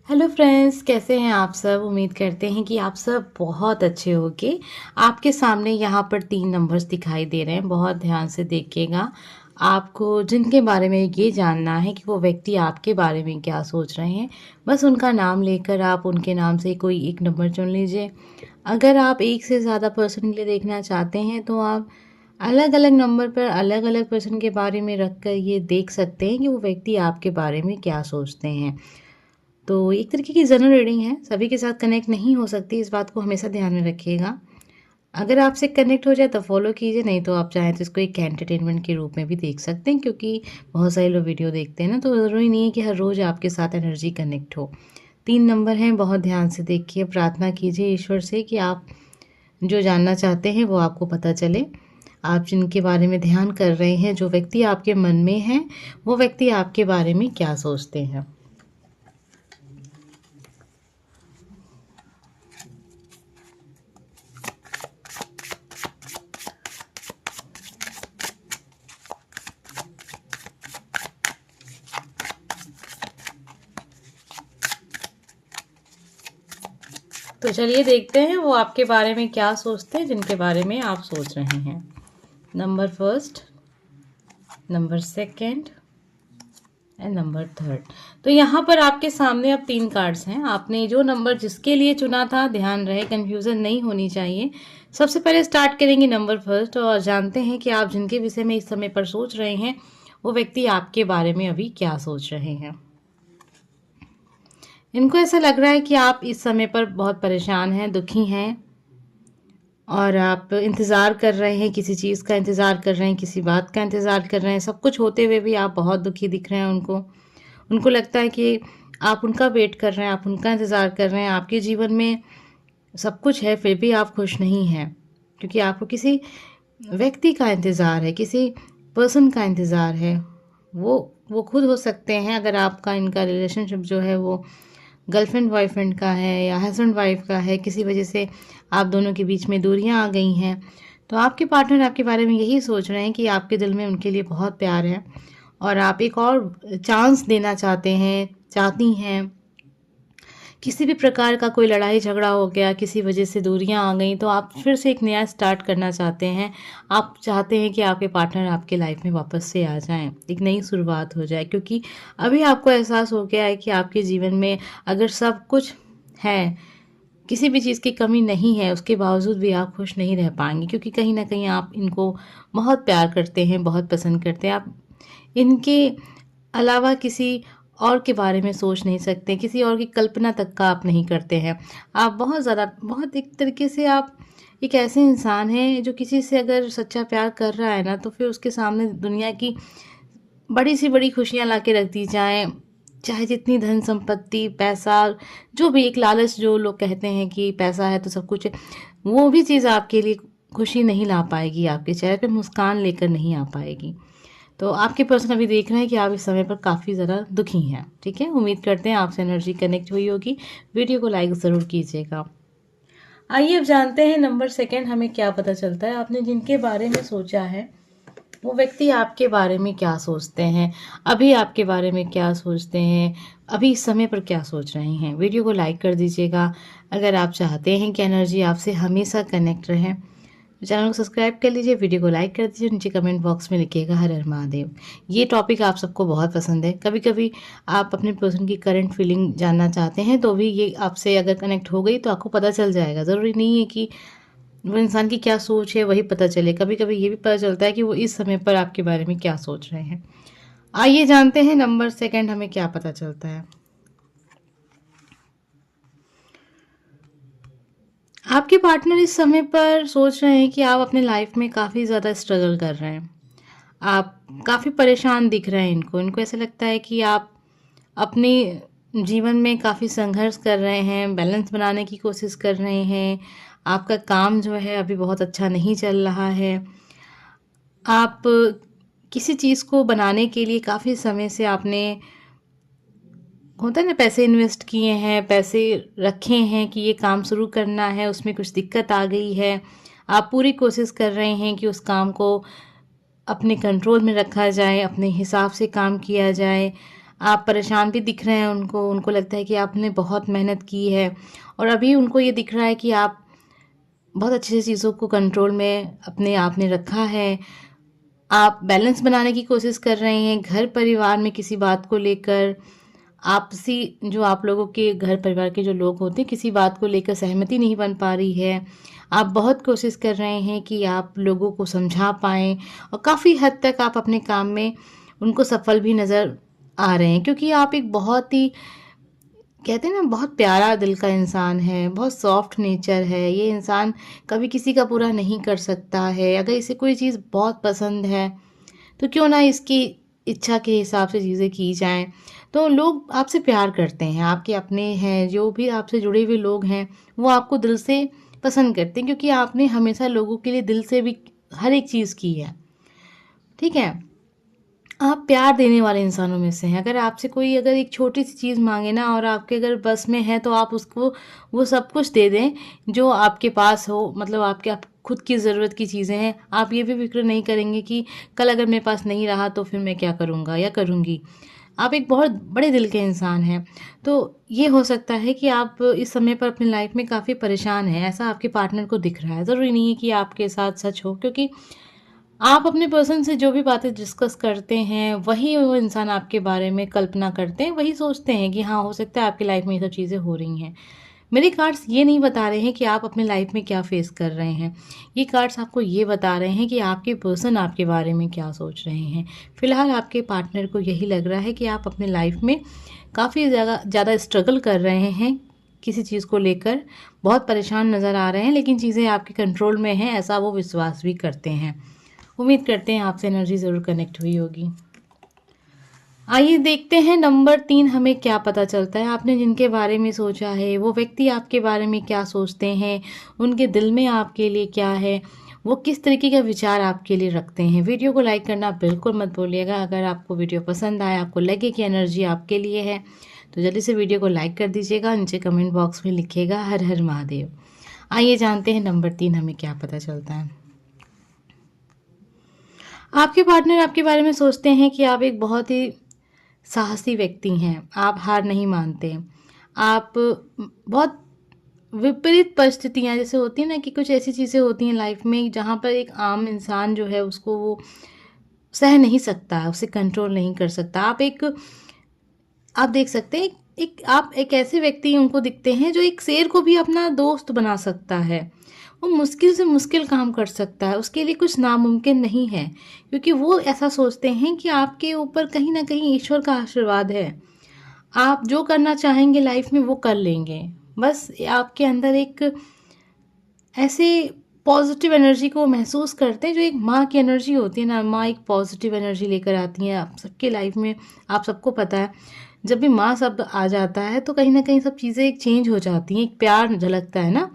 Hello friends, कैसे हैं आप सब। उम्मीद करते हैं कि आप सब बहुत अच्छे होंगे। आपके सामने यहाँ पर 3 नंबर्स दिखाई दे रहे हैं, बहुत ध्यान से देखिएगा। आपको जिनके बारे में ये जानना है कि वो व्यक्ति आपके बारे में क्या सोच रहे हैं, बस उनका नाम लेकर आप उनके नाम से कोई एक नंबर चुन लीजिए। अगर आप एक से ज़्यादा पर्सन के लिए देखना चाहते हैं तो आप अलग अलग नंबर पर अलग अलग पर्सन के बारे में रख कर ये देख सकते हैं कि वो व्यक्ति आपके बारे में क्या सोचते हैं। तो एक तरीके की जनरल रीडिंग है, सभी के साथ कनेक्ट नहीं हो सकती, इस बात को हमेशा ध्यान में रखिएगा। अगर आपसे कनेक्ट हो जाए तो फॉलो कीजिए, नहीं तो आप चाहें तो इसको एक एंटरटेनमेंट के रूप में भी देख सकते हैं, क्योंकि बहुत सारे लोग वीडियो देखते हैं ना, तो ज़रूरी नहीं है कि हर रोज़ आपके साथ एनर्जी कनेक्ट हो। 3 नंबर हैं, बहुत ध्यान से देखिए, प्रार्थना कीजिए ईश्वर से कि आप जो जानना चाहते हैं वो आपको पता चले। आप जिनके बारे में ध्यान कर रहे हैं, जो व्यक्ति आपके मन में है, वो व्यक्ति आपके बारे में क्या सोचते हैं। तो चलिए देखते हैं वो आपके बारे में क्या सोचते हैं, जिनके बारे में आप सोच रहे हैं। Number first, number second and number third. तो यहाँ पर आपके सामने अब 3 कार्ड्स हैं। आपने जो नंबर जिसके लिए चुना था, ध्यान रहे कंफ्यूजन नहीं होनी चाहिए। सबसे पहले स्टार्ट करेंगे नंबर फर्स्ट और जानते हैं कि आप जिनके विषय में इस समय पर सोच रहे हैं, वो व्यक्ति आपके बारे में अभी क्या सोच रहे हैं। इनको ऐसा लग रहा है कि आप इस समय पर बहुत परेशान हैं, दुखी हैं और आप इंतज़ार कर रहे हैं, किसी चीज़ का इंतज़ार कर रहे हैं, किसी बात का इंतज़ार कर रहे हैं। सब कुछ होते हुए भी आप बहुत दुखी दिख रहे हैं उनको। उनको लगता है कि आप उनका वेट कर रहे हैं, आप उनका इंतज़ार कर रहे हैं। आपके जीवन में सब कुछ है, फिर भी आप खुश नहीं हैं, क्योंकि आपको किसी व्यक्ति का इंतज़ार है, किसी पर्सन का इंतज़ार है। वो खुद हो सकते हैं, अगर आपका इनका रिलेशनशिप जो है वो गर्लफ्रेंड बॉयफ्रेंड का है या हस्बैंड वाइफ का है, किसी वजह से आप दोनों के बीच में दूरियां आ गई हैं, तो आपके पार्टनर आपके बारे में यही सोच रहे हैं कि आपके दिल में उनके लिए बहुत प्यार है और आप एक और चांस देना चाहते हैं, चाहती हैं। किसी भी प्रकार का कोई लड़ाई झगड़ा हो गया, किसी वजह से दूरियां आ गई, तो आप फिर से एक नया स्टार्ट करना चाहते हैं। आप चाहते हैं कि आपके पार्टनर आपके लाइफ में वापस से आ जाएं, एक नई शुरुआत हो जाए, क्योंकि अभी आपको एहसास हो गया है कि आपके जीवन में अगर सब कुछ है, किसी भी चीज़ की कमी नहीं है, उसके बावजूद भी आप खुश नहीं रह पाएंगे, क्योंकि कहीं ना कहीं आप इनको बहुत प्यार करते हैं, बहुत पसंद करते हैं। आप इनके अलावा किसी और के बारे में सोच नहीं सकते, किसी और की कल्पना तक का आप नहीं करते हैं। आप बहुत ज़्यादा, बहुत एक तरीके से आप एक ऐसे इंसान हैं जो किसी से अगर सच्चा प्यार कर रहा है ना, तो फिर उसके सामने दुनिया की बड़ी सी बड़ी खुशियाँ ला के रख दी जाएँ, चाहे जितनी धन संपत्ति, पैसा, जो भी एक लालच, जो लोग कहते हैं कि पैसा है तो सब कुछ है, वो भी चीज़ आपके लिए खुशी नहीं ला पाएगी, आपके चेहरे पे मुस्कान लेकर नहीं आ पाएगी। तो आपके पर्सन अभी देख रहे हैं कि आप इस समय पर काफ़ी ज़्यादा दुखी हैं। ठीक है, उम्मीद करते हैं आपसे एनर्जी कनेक्ट हुई होगी। वीडियो को लाइक ज़रूर कीजिएगा। आइए अब जानते हैं नंबर सेकंड हमें क्या पता चलता है। आपने जिनके बारे में सोचा है, वो व्यक्ति आपके बारे में क्या सोचते हैं, अभी आपके बारे में क्या सोचते हैं, अभी इस समय पर क्या सोच रहे हैं। वीडियो को लाइक कर दीजिएगा। अगर आप चाहते हैं कि एनर्जी आपसे हमेशा कनेक्ट रहे, तो चैनल को सब्सक्राइब कर लीजिए, वीडियो को लाइक कर दीजिए, नीचे कमेंट बॉक्स में लिखिएगा हर हर महादेव। ये टॉपिक आप सबको बहुत पसंद है। कभी कभी आप अपने पर्सन की करंट फीलिंग जानना चाहते हैं, तो भी ये आपसे अगर कनेक्ट हो गई तो आपको पता चल जाएगा। ज़रूरी नहीं है कि वो इंसान की क्या सोच है वही पता चले, कभी कभी ये भी पता चलता है कि वो इस समय पर आपके बारे में क्या सोच रहे हैं। आइए जानते हैं नंबर सेकंड हमें क्या पता चलता है। आपके पार्टनर इस समय पर सोच रहे हैं कि आप अपने लाइफ में काफ़ी ज़्यादा स्ट्रगल कर रहे हैं, आप काफ़ी परेशान दिख रहे हैं। इनको ऐसा लगता है कि आप अपने जीवन में काफ़ी संघर्ष कर रहे हैं, बैलेंस बनाने की कोशिश कर रहे हैं। आपका काम जो है अभी बहुत अच्छा नहीं चल रहा है। आप किसी चीज़ को बनाने के लिए काफ़ी समय से आपने, होता है ना, पैसे इन्वेस्ट किए हैं, पैसे रखे हैं कि ये काम शुरू करना है, उसमें कुछ दिक्कत आ गई है। आप पूरी कोशिश कर रहे हैं कि उस काम को अपने कंट्रोल में रखा जाए, अपने हिसाब से काम किया जाए। आप परेशान भी दिख रहे हैं उनको, उनको लगता है कि आपने बहुत मेहनत की है और अभी उनको ये दिख रहा है कि आप बहुत अच्छे से चीज़ों को कंट्रोल में अपने आप ने रखा है। आप बैलेंस बनाने की कोशिश कर रहे हैं, घर परिवार में किसी बात को लेकर आपसी जो आप लोगों के घर परिवार के जो लोग होते हैं, किसी बात को लेकर सहमति नहीं बन पा रही है। आप बहुत कोशिश कर रहे हैं कि आप लोगों को समझा पाएँ और काफ़ी हद तक आप अपने काम में उनको सफल भी नज़र आ रहे हैं, क्योंकि आप एक बहुत ही कहते हैं ना बहुत प्यारा दिल का इंसान है, बहुत सॉफ्ट नेचर है। ये इंसान कभी किसी का बुरा नहीं कर सकता है। अगर इसे कोई चीज़ बहुत पसंद है तो क्यों ना इसकी इच्छा के हिसाब से चीज़ें की जाएँ। तो लोग आपसे प्यार करते हैं, आपके अपने हैं, जो भी आपसे जुड़े हुए लोग हैं, वो आपको दिल से पसंद करते हैं, क्योंकि आपने हमेशा लोगों के लिए दिल से भी हर एक चीज़ की है। ठीक है? आप प्यार देने वाले इंसानों में से हैं। अगर आपसे कोई अगर एक छोटी-सी चीज़ माँगे ना और आपके अगर बस में है तो आप उसको वो सब कुछ दे दें जो आपके पास हो, मतलब आपके आप खुद की ज़रूरत की चीज़ें हैं। आप ये भी फ़िक्र नहीं करेंगे कि कल अगर मेरे पास नहीं रहा तो फिर मैं क्या करूँगा या करूँगी। आप एक बहुत बड़े दिल के इंसान हैं। तो ये हो सकता है कि आप इस समय पर अपनी लाइफ़ में काफ़ी परेशान हैं, ऐसा आपके पार्टनर को दिख रहा है। ज़रूरी नहीं है कि आपके साथ सच हो, क्योंकि आप अपने पर्सन से जो भी बातें डिस्कस करते हैं, वही वो इंसान आपके बारे में कल्पना करते हैं, वही सोचते हैं कि हाँ, हो सकता है आपकी लाइफ़ में ये सब चीज़ें हो रही हैं। मेरे कार्ड्स ये नहीं बता रहे हैं कि आप अपनी लाइफ़ में क्या फ़ेस कर रहे हैं। ये कार्ड्स आपको ये बता रहे हैं कि आपके पर्सन आपके बारे में क्या सोच रहे हैं। फ़िलहाल आपके पार्टनर को यही लग रहा है कि आप अपनी लाइफ़ में काफ़ी ज़्यादा स्ट्रगल कर रहे हैं, किसी चीज़ को लेकर बहुत परेशान नज़र आ रहे हैं, लेकिन चीज़ें आपके कंट्रोल में हैं, ऐसा वो विश्वास भी करते हैं। उम्मीद करते हैं आपसे एनर्जी ज़रूर कनेक्ट हुई होगी। आइए देखते हैं नंबर 3 हमें क्या पता चलता है। आपने जिनके बारे में सोचा है, वो व्यक्ति आपके बारे में क्या सोचते हैं, उनके दिल में आपके लिए क्या है, वो किस तरीके का विचार आपके लिए रखते हैं। वीडियो को लाइक करना बिल्कुल मत भूलिएगा। अगर आपको वीडियो पसंद आए, आपको लगे कि एनर्जी आपके लिए है, तो जल्दी से वीडियो को लाइक कर दीजिएगा। नीचे कमेंट बॉक्स में लिखिएगा हर हर महादेव। आइए जानते हैं नंबर 3 हमें क्या पता चलता है। आपके पार्टनर आपके बारे में सोचते हैं कि आप एक बहुत ही साहसी व्यक्ति हैं, आप हार नहीं मानते। आप बहुत विपरीत परिस्थितियाँ जैसे होती हैं ना, कि कुछ ऐसी चीज़ें होती हैं लाइफ में जहाँ पर एक आम इंसान जो है उसको वो सह नहीं सकता, उसे कंट्रोल नहीं कर सकता। आप देख सकते हैं आप एक ऐसे व्यक्ति उनको दिखते हैं जो एक शेर को भी अपना दोस्त बना सकता है। वो मुश्किल से मुश्किल काम कर सकता है, उसके लिए कुछ नामुमकिन नहीं है, क्योंकि वो ऐसा सोचते हैं कि आपके ऊपर कहीं न कहीं ईश्वर का आशीर्वाद है। आप जो करना चाहेंगे लाइफ में वो कर लेंगे। बस आपके अंदर एक ऐसे पॉजिटिव एनर्जी को महसूस करते हैं, जो एक माँ की एनर्जी होती है ना, माँ एक पॉजिटिव एनर्जी लेकर आती हैं आप सबके लाइफ में। आप सबको पता है, जब भी माँ शब्द आ जाता है तो कहीं न कहीं सब चीज़ें एक चेंज हो जाती हैं, एक प्यार झलकता है ना।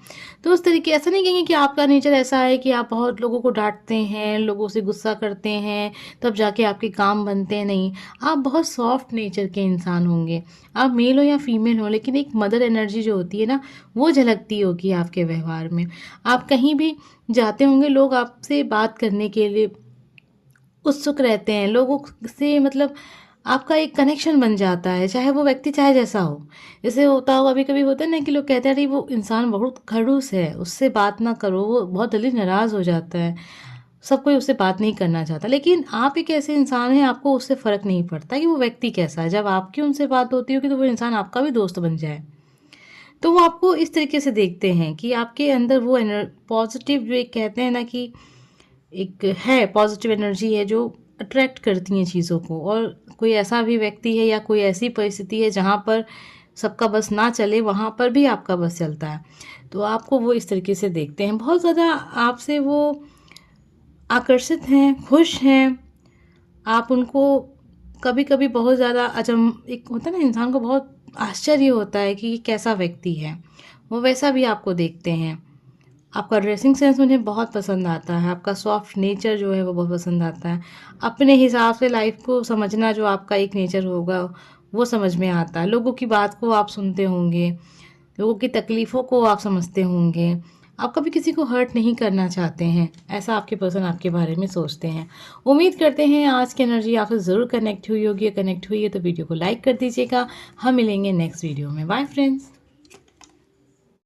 तो उस तरीके ऐसा नहीं कहेंगे कि आपका नेचर ऐसा है कि आप बहुत लोगों को डाँटते हैं, लोगों से गुस्सा करते हैं, तब जाके आपके काम बनते हैं, नहीं। आप बहुत सॉफ्ट नेचर के इंसान होंगे। आप मेल हो या फीमेल हो, लेकिन एक मदर एनर्जी जो होती है ना, वो झलकती होगी आपके व्यवहार में। आप कहीं भी जाते होंगे, लोग आपसे बात करने के लिए उत्सुक रहते हैं, लोगों से मतलब आपका एक कनेक्शन बन जाता है, चाहे वो व्यक्ति चाहे जैसा हो। जैसे होता हो, कभी-कभी होता है ना कि लोग कहते हैं अरे वो इंसान बहुत खड़ूस है, उससे बात ना करो, वो बहुत जल्दी नाराज़ हो जाता है, सब कोई उससे बात नहीं करना चाहता। लेकिन आप एक ऐसे इंसान हैं, आपको उससे फ़र्क नहीं पड़ता कि वो व्यक्ति कैसा है। जब आपकी उनसे बात होती होगी तो वो इंसान आपका भी दोस्त बन जाए। तो वो आपको इस तरीके से देखते हैं कि आपके अंदर वो पॉज़िटिव जो एक कहते हैं ना कि एक है पॉजिटिव एनर्जी है जो अट्रैक्ट करती हैं चीज़ों को। और कोई ऐसा भी व्यक्ति है या कोई ऐसी परिस्थिति है जहाँ पर सबका बस ना चले, वहाँ पर भी आपका बस चलता है। तो आपको वो इस तरीके से देखते हैं, बहुत ज़्यादा आपसे वो आकर्षित हैं, खुश हैं। आप उनको कभी-कभी बहुत ज़्यादा एक होता है ना, इंसान को बहुत आश्चर्य होता है कि ये कैसा व्यक्ति है, वो वैसा भी आपको देखते हैं। आपका ड्रेसिंग सेंस उन्हें बहुत पसंद आता है, आपका सॉफ्ट नेचर जो है वो बहुत पसंद आता है। अपने हिसाब से लाइफ़ को समझना जो आपका एक नेचर होगा, वो समझ में आता है। लोगों की बात को आप सुनते होंगे, लोगों की तकलीफ़ों को आप समझते होंगे। आप कभी किसी को हर्ट नहीं करना चाहते हैं, ऐसा आपके पर्सन आपके बारे में सोचते हैं। उम्मीद करते हैं आज की एनर्जी आपसे ज़रूर कनेक्ट हुई होगी। कनेक्ट हुई है तो वीडियो को लाइक कर दीजिएगा। हम मिलेंगे नेक्स्ट वीडियो में। Bye friends.